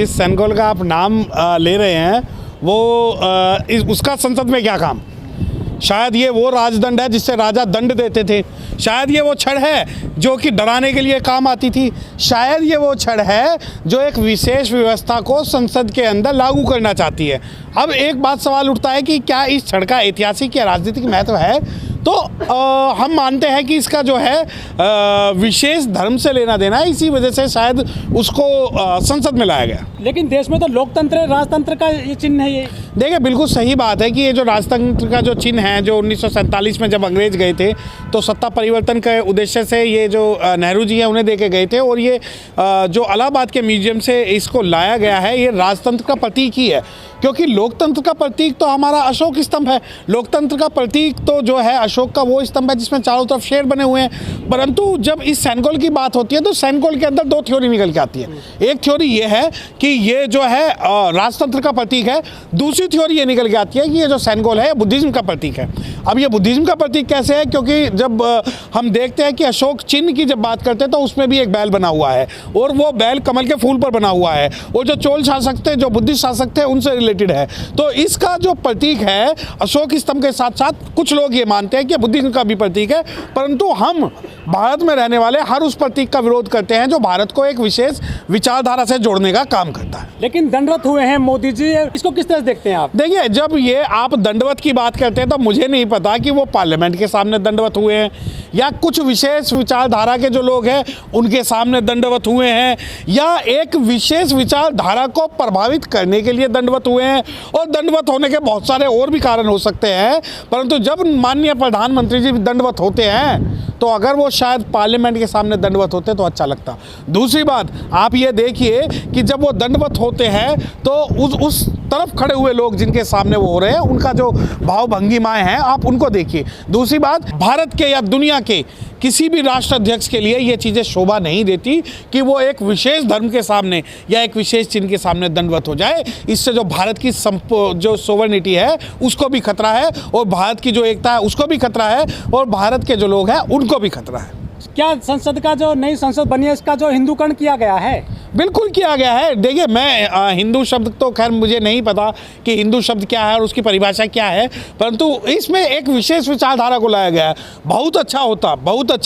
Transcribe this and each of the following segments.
इस सेनेगल का आप नाम ले रहे हैं, वो उसका संसद में क्या काम? शायद ये वो राजदंड है जिससे राजा दंड देते थे। शायद ये वो छड़ है जो कि डराने के लिए काम आती थी। शायद ये वो छड़ है जो एक विशेष व्यवस्था को संसद के अंदर लागू करना चाहती है। अब एक बात सवाल उठता है कि क्या इस छड़ का ऐतिहासिक या राजनीतिक महत्व है? तो हम मानते हैं कि इसका जो है विशेष धर्म से लेना देना है, इसी वजह से शायद उसको संसद में लाया गया। लेकिन देश में तो लोकतंत्र राजतंत्र का ये चिन्ह है। ये देखिए, बिल्कुल सही बात है कि ये जो राजतंत्र का जो चिन्ह है, जो 1947 में जब अंग्रेज गए थे तो सत्ता परिवर्तन के उद्देश्य से ये जो नेहरू जी हैं उन्हें दे के गए थे, और ये जो इलाहाबाद के म्यूजियम से इसको लाया गया है, ये राजतंत्र का प्रतीक ही है। क्योंकि लोकतंत्र का प्रतीक तो हमारा अशोक स्तंभ है। लोकतंत्र का प्रतीक तो जो है अशोक का वो स्तंभ है जिसमें चारों तरफ शेर बने हुए हैं। परंतु जब इस सेनेगल की बात होती है तो सेनेगल के अंदर दो थ्योरी निकल के आती है। एक थ्योरी ये है कि ये जो है राजतंत्र का प्रतीक है। दूसरी थ्योरी ये निकल के आती है कि ये जो सेनेगल है बुद्धिज्म का प्रतीक है। अब ये बुद्धिज्म का प्रतीक कैसे है? क्योंकि जब हम देखते हैं कि अशोक चिन्ह की जब बात करते हैं तो उसमें भी एक बैल बना हुआ है, और वो बैल कमल के फूल पर बना हुआ है, और जो चोल शासक थे, जो बुद्धिस्ट शासक थे, उनसे रिलेटेड है। तो इसका जो प्रतीक है अशोक स्तंभ के साथ साथ कुछ लोग ये मानते हैं कि बुद्धिज्म का भी प्रतीक है। परंतु हम भारत में रहने वाले हर उस प्रतीक का विरोध करते हैं जो भारत को एक विशेष विचारधारा से जोड़ने का काम करता है। लेकिन दंडवत हुए हैं मोदी जी, इसको किस तरह से देखते हैं आप? देखिए, जब ये आप दंडवत की बात करते हैं तो मुझे नहीं पता कि वो पार्लियामेंट के सामने दंडवत हुए हैं या कुछ विशेष विचारधारा के जो लोग हैं उनके सामने दंडवत हुए हैं, या एक विशेष विचारधारा को प्रभावित करने के लिए दंडवत हुए हैं। और दंडवत होने के बहुत सारे और भी कारण हो सकते हैं, परंतु जब माननीय प्रधानमंत्री जी दंडवत होते हैं तो अगर वो शायद पार्लियामेंट के सामने दंडवत होते तो अच्छा लगता। दूसरी बात, आप ये देखिए कि जब वो दंडवत होते हैं तो उस तरफ खड़े हुए लोग जिनके सामने वो हो रहे हैं उनका जो भाव भंगिमाएं हैं आप उनको देखिए। दूसरी बात, भारत के या दुनिया के किसी भी राष्ट्राध्यक्ष के लिए ये चीज़ें शोभा नहीं देती कि वो एक विशेष धर्म के सामने या एक विशेष चिन्ह के सामने दंडवत हो जाए। इससे जो भारत की जो सोवरेनिटी है उसको भी खतरा है, और भारत की जो एकता है उसको भी खतरा है, और भारत के जो लोग हैं उनको भी खतरा है। क्या संसद का जो नई संसद बनी है इसका जो हिंदूकरण किया गया है? बिल्कुल किया गया है। देखिए, मैं हिंदू शब्द तो खैर मुझे नहीं पता कि हिंदू शब्द क्या है और उसकी परिभाषा क्या है, परंतु इसमें एक विशेष विचारधारा को लाया गया है। बहुत अच्छा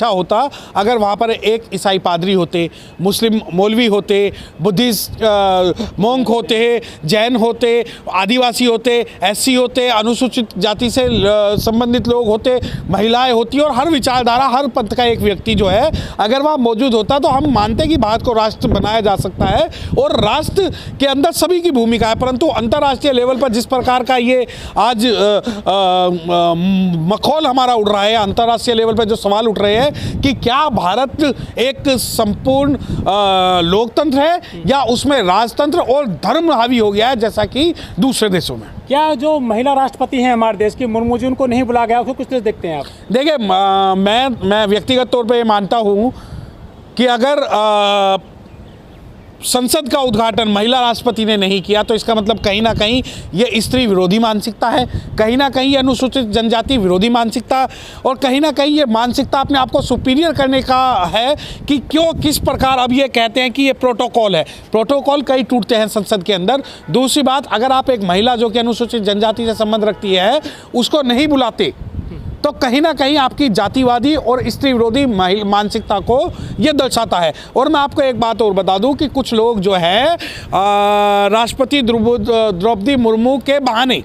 होता अगर वहाँ पर एक ईसाई पादरी होते, मुस्लिम मौलवी होते, बुद्धिस्ट मोंक होते, जैन होते, आदिवासी होते, एससी होते, अनुसूचित जाति से संबंधित लोग होते, महिलाएं होती, और हर विचारधारा, हर पंथ का एक व्यक्ति जो है अगर वहाँ मौजूद होता तो हम मानते हैं कि भारत को राष्ट्र बनाया जा सकता है, और राष्ट्र के अंदर सभी की भूमिका है। परंतु अंतर्राष्ट्रीय लेवल पर जिस प्रकार का ये आज मखौल हमारा उड़ रहा है, अंतर्राष्ट्रीय लेवल पर जो सवाल उठ रहे हैं कि क्या भारत एक संपूर्ण लोकतंत्र है या उसमें राजतंत्र और धर्म हावी हो गया है जैसा कि दूसरे देशों में। क्या जो महिला राष्ट्रपति हैं हमारे देश की मुर्मू जी, उनको नहीं बुलाया गया, उसको किस तरह देखते हैं आप? देखिए, मैं व्यक्तिगत तौर पे ये मानता हूँ कि अगर संसद का उद्घाटन महिला राष्ट्रपति ने नहीं किया तो इसका मतलब कहीं ना कहीं ये स्त्री विरोधी मानसिकता है, कहीं ना कहीं ये अनुसूचित जनजाति विरोधी मानसिकता, और कहीं ना कहीं ये मानसिकता अपने आप को सुपीरियर करने का है कि क्यों किस प्रकार। अब ये कहते हैं कि ये प्रोटोकॉल है, प्रोटोकॉल कई टूटते हैं संसद के अंदर। दूसरी बात, अगर आप एक महिला जो कि अनुसूचित जनजाति से संबंध रखती है उसको नहीं बुलाते तो कहीं ना कहीं आपकी जातिवादी और स्त्री विरोधी मानसिकता को ये दर्शाता है। और मैं आपको एक बात और बता दूं कि कुछ लोग जो है राष्ट्रपति द्रौपदी मुर्मू के बहाने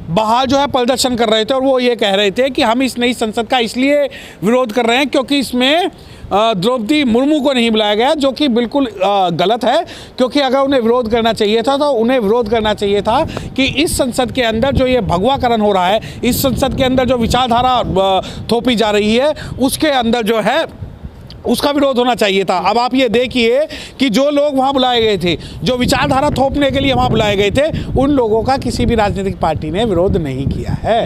बाहर जो है प्रदर्शन कर रहे थे, और वो ये कह रहे थे कि हम इस नई संसद का इसलिए विरोध कर रहे हैं क्योंकि इसमें द्रौपदी मुर्मू को नहीं बुलाया गया, जो कि बिल्कुल गलत है। क्योंकि अगर उन्हें विरोध करना चाहिए था तो उन्हें विरोध करना चाहिए था कि इस संसद के अंदर जो ये भगवाकरण हो रहा है, इस संसद के अंदर जो विचारधारा थोपी जा रही है उसके अंदर जो है उसका विरोध होना चाहिए था। अब आप ये देखिए कि जो लोग वहाँ बुलाए गए थे, जो विचारधारा थोपने के लिए वहाँ बुलाए गए थे, उन लोगों का किसी भी राजनीतिक पार्टी ने विरोध नहीं किया है।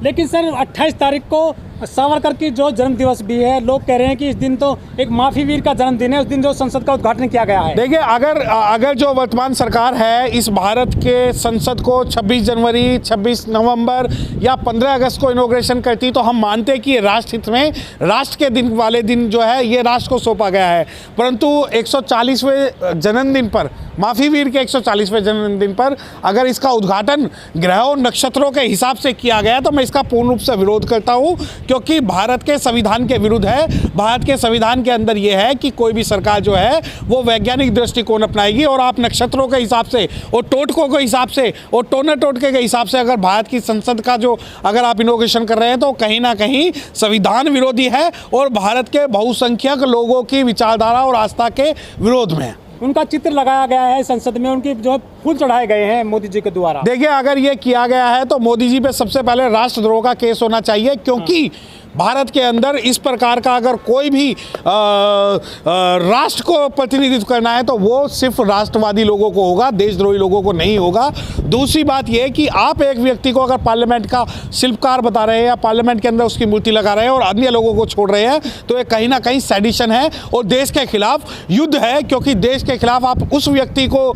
लेकिन सर 28 तारीख को सावरकर की जो जन्म दिवस भी है, लोग कह रहे हैं कि इस दिन तो एक माफी वीर का जन्मदिन है, उस दिन जो संसद का उद्घाटन किया गया है। देखिए, अगर जो वर्तमान सरकार है इस भारत के संसद को 26 जनवरी, 26 नवंबर या 15 अगस्त को इनॉग्रेशन करती तो हम मानते हैं कि ये राष्ट्र हित में, राष्ट्र के दिन वाले दिन जो है ये राष्ट्र को सौंपा गया है। परंतु 140वें जन्मदिन पर माफी वीर के 140वें जन्मदिन पर अगर इसका उद्घाटन ग्रहों नक्षत्रों के हिसाब से किया गया तो मैं इसका पूर्ण रूप से विरोध करता हूं, क्योंकि भारत के संविधान के विरुद्ध है। भारत के संविधान के अंदर यह है कि कोई भी सरकार जो है वो वैज्ञानिक दृष्टिकोण अपनाएगी, और आप नक्षत्रों के हिसाब से और टोटकों के हिसाब से और टोने टोटके के हिसाब से अगर भारत की संसद का जो अगर आप इनोग्रेशन कर रहे हैं तो कहीं ना कहीं संविधान विरोधी है और भारत के बहुसंख्यक लोगों की विचारधारा और आस्था के विरोध में है। उनका चित्र लगाया गया है संसद में, उनकी जो फूल चढ़ाए गए हैं मोदी जी के द्वारा। देखिए, अगर ये किया गया है तो मोदी जी पे सबसे पहले राष्ट्रद्रोह का केस होना चाहिए, क्योंकि भारत के अंदर इस प्रकार का अगर कोई भी राष्ट्र को प्रतिनिधित्व करना है तो वो सिर्फ राष्ट्रवादी लोगों को होगा, देशद्रोही लोगों को नहीं होगा। दूसरी बात ये कि आप एक व्यक्ति को अगर पार्लियामेंट का शिल्पकार बता रहे हैं या पार्लियामेंट के अंदर उसकी मूर्ति लगा रहे हैं और अन्य लोगों को छोड़ रहे हैं तो ये कहीं ना कहीं सेडिशन है और देश के खिलाफ युद्ध है, क्योंकि देश के खिलाफ आप उस व्यक्ति को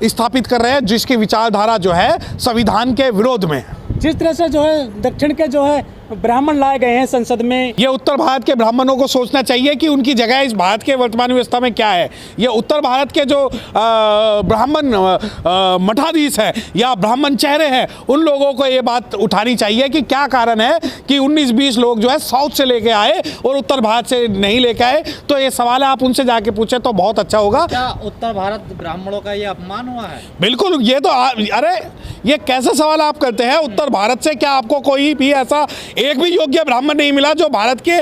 स्थापित कर रहे हैं जिसकी विचारधारा जो है संविधान के विरोध में। जिस तरह से जो है दक्षिण के जो है ब्राह्मण लाए गए हैं संसद में, ये उत्तर भारत के ब्राह्मणों को सोचना चाहिए कि उनकी जगह इस भारत के वर्तमान व्यवस्था में क्या है। ये उत्तर भारत के जो ब्राह्मण मठाधीश है या ब्राह्मण चेहरे हैं उन लोगों को ये बात उठानी चाहिए कि क्या कारण है कि 19-20 लोग जो है साउथ से लेके आए और उत्तर भारत से नहीं लेके आए। तो ये सवाल है, आप उनसे जाके पूछे तो बहुत अच्छा होगा। क्या उत्तर भारत ब्राह्मणों का ये अपमान हुआ है? बिल्कुल, ये तो अरे ये कैसे सवाल आप करते हैं? उत्तर भारत से क्या आपको कोई भी ऐसा एक भी योग्य ब्राह्मण नहीं मिला जो भारत के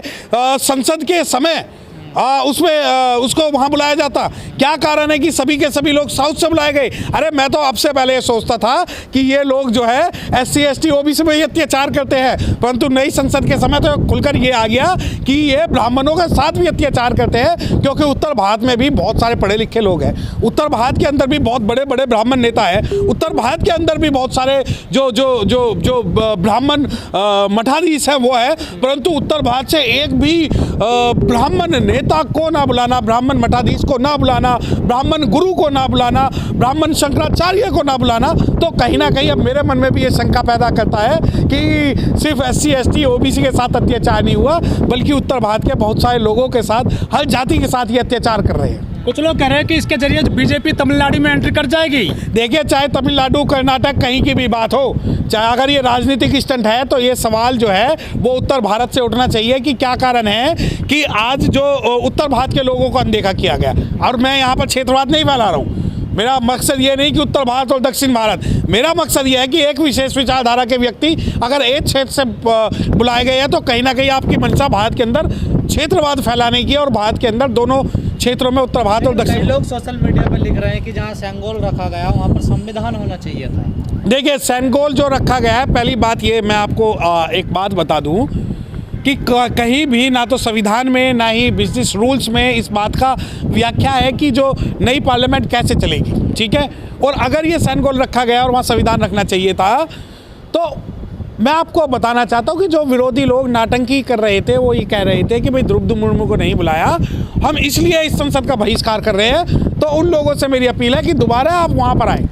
संसद के समय उसमें उसको वहाँ बुलाया जाता? क्या कारण है कि सभी के सभी लोग साउथ से बुलाए गए? अरे मैं तो अब से पहले ये सोचता था कि ये लोग जो है SC ST OBC में ये अत्याचार करते हैं, परंतु नई संसद के समय तो खुलकर ये आ गया कि ये ब्राह्मणों के साथ भी अत्याचार करते हैं, क्योंकि उत्तर भारत में भी बहुत सारे पढ़े लिखे लोग हैं। उत्तर भारत के अंदर भी बहुत बड़े बड़े ब्राह्मण नेता हैं। उत्तर भारत के अंदर भी बहुत सारे जो ब्राह्मण मठाधीश है वो है, परंतु उत्तर भारत से एक भी ब्राह्मण नेता को ना बुलाना, ब्राह्मण मठाधीश को ना बुलाना, ब्राह्मण गुरु को ना बुलाना, ब्राह्मण शंकराचार्य को ना बुलाना, तो कहीं ना कहीं अब मेरे मन में भी ये शंका पैदा करता है कि सिर्फ SC ST OBC के साथ अत्याचार नहीं हुआ, बल्कि उत्तर भारत के बहुत सारे लोगों के साथ, हर जाति के साथ ये अत्याचार कर रहे हैं। कुछ लोग कह रहे हैं कि इसके जरिए बीजेपी तमिलनाडु में एंट्री कर जाएगी। देखिए, चाहे तमिलनाडु कर्नाटक कहीं की भी बात हो, चाहे अगर ये राजनीतिक स्टंट है तो ये सवाल जो है वो उत्तर भारत से उठना चाहिए कि क्या कारण है कि आज जो उत्तर भारत के लोगों को अनदेखा किया गया। और मैं यहाँ पर क्षेत्रवाद नहीं फैला रहा हूँ, मेरा मकसद ये नहीं कि उत्तर भारत और दक्षिण भारत, मेरा मकसद ये है कि एक विशेष विचारधारा के व्यक्ति अगर एक क्षेत्र से बुलाए गए हैं तो कहीं ना कहीं आपकी मंशा भारत के अंदर क्षेत्रवाद फैलाने की और भारत के अंदर दोनों क्षेत्रों में उत्तर भारत और दक्षिण। लोग सोशल मीडिया पर लिख रहे हैं कि जहां सेंगोल रखा गया वहां पर संविधान होना चाहिए था। देखिए, सेंगोल जो रखा गया है, पहली बात ये मैं आपको एक बात बता दूं कि कहीं भी ना तो संविधान में ना ही बिजनेस रूल्स में इस बात का व्याख्या है कि जो नई पार्लियामेंट कैसे चलेगी, ठीक है। और अगर ये सेंगोल रखा गया और वहाँ संविधान रखना चाहिए था तो मैं आपको बताना चाहता हूँ कि जो विरोधी लोग नाटंकी कर रहे थे वो ये कह रहे थे कि भाई द्रौपदी मुर्मू को नहीं बुलाया, हम इसलिए इस संसद का बहिष्कार कर रहे हैं। तो उन लोगों से मेरी अपील है कि दोबारा आप वहाँ पर आएँ,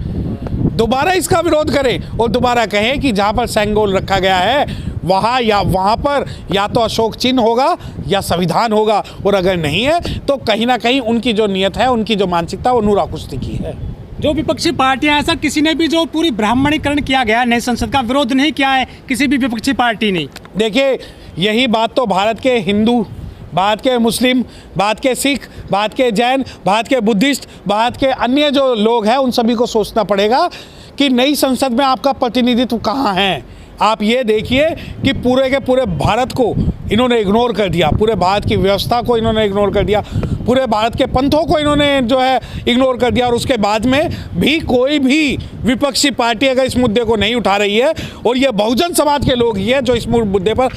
दोबारा इसका विरोध करें और दोबारा कहें कि जहाँ पर सेंगोल रखा गया है वहाँ पर या तो अशोक चिन्ह होगा या संविधान होगा, और अगर नहीं है तो कहीं ना कहीं उनकी जो नियत है, उनकी जो मानसिकता वो नूरा कुश्ती की है। जो विपक्षी पार्टियां, ऐसा किसी ने भी जो पूरी ब्राह्मणीकरण किया गया नई संसद का विरोध नहीं किया है, किसी भी विपक्षी पार्टी ने। देखिए, यही बात तो भारत के हिंदू, भारत के मुस्लिम, भारत के सिख, भारत के जैन, भारत के बुद्धिस्ट, भारत के अन्य जो लोग हैं उन सभी को सोचना पड़ेगा कि नई संसद में आपका प्रतिनिधित्व कहाँ है। आप ये देखिए कि पूरे के पूरे भारत को इन्होंने इग्नोर कर दिया, पूरे भारत की व्यवस्था को इन्होंने इग्नोर कर दिया, पूरे भारत के पंथों को इन्होंने जो है इग्नोर कर दिया, और उसके बाद में भी कोई भी विपक्षी पार्टी अगर इस मुद्दे को नहीं उठा रही है, और ये बहुजन समाज के लोग ही है जो इस मुद्दे पर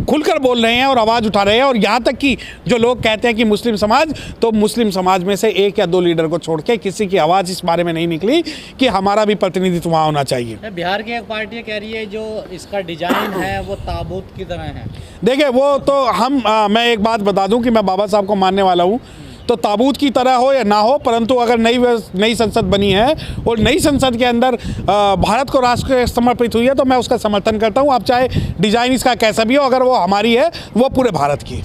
खुलकर बोल रहे हैं और आवाज़ उठा रहे हैं। और यहाँ तक कि जो लोग कहते हैं कि मुस्लिम समाज, तो मुस्लिम समाज में से 1 या 2 लीडर को छोड़ के किसी की आवाज़ इस बारे में नहीं निकली कि हमारा भी प्रतिनिधित्व वहाँ होना चाहिए। बिहार की एक पार्टी कह रही है जो इसका डिजाइन है वो ताबूत की तरह है। देखिए, वो तो मैं एक बात बता दूं कि मैं बाबा साहब को मानने वाला हूं, तो ताबूत की तरह हो या ना हो, परंतु अगर नई संसद बनी है और नई संसद के अंदर भारत को राष्ट्र समर्पित हुई है तो मैं उसका समर्थन करता हूं। आप चाहे डिजाइन इसका कैसा भी हो, अगर वो हमारी है, वो पूरे भारत की।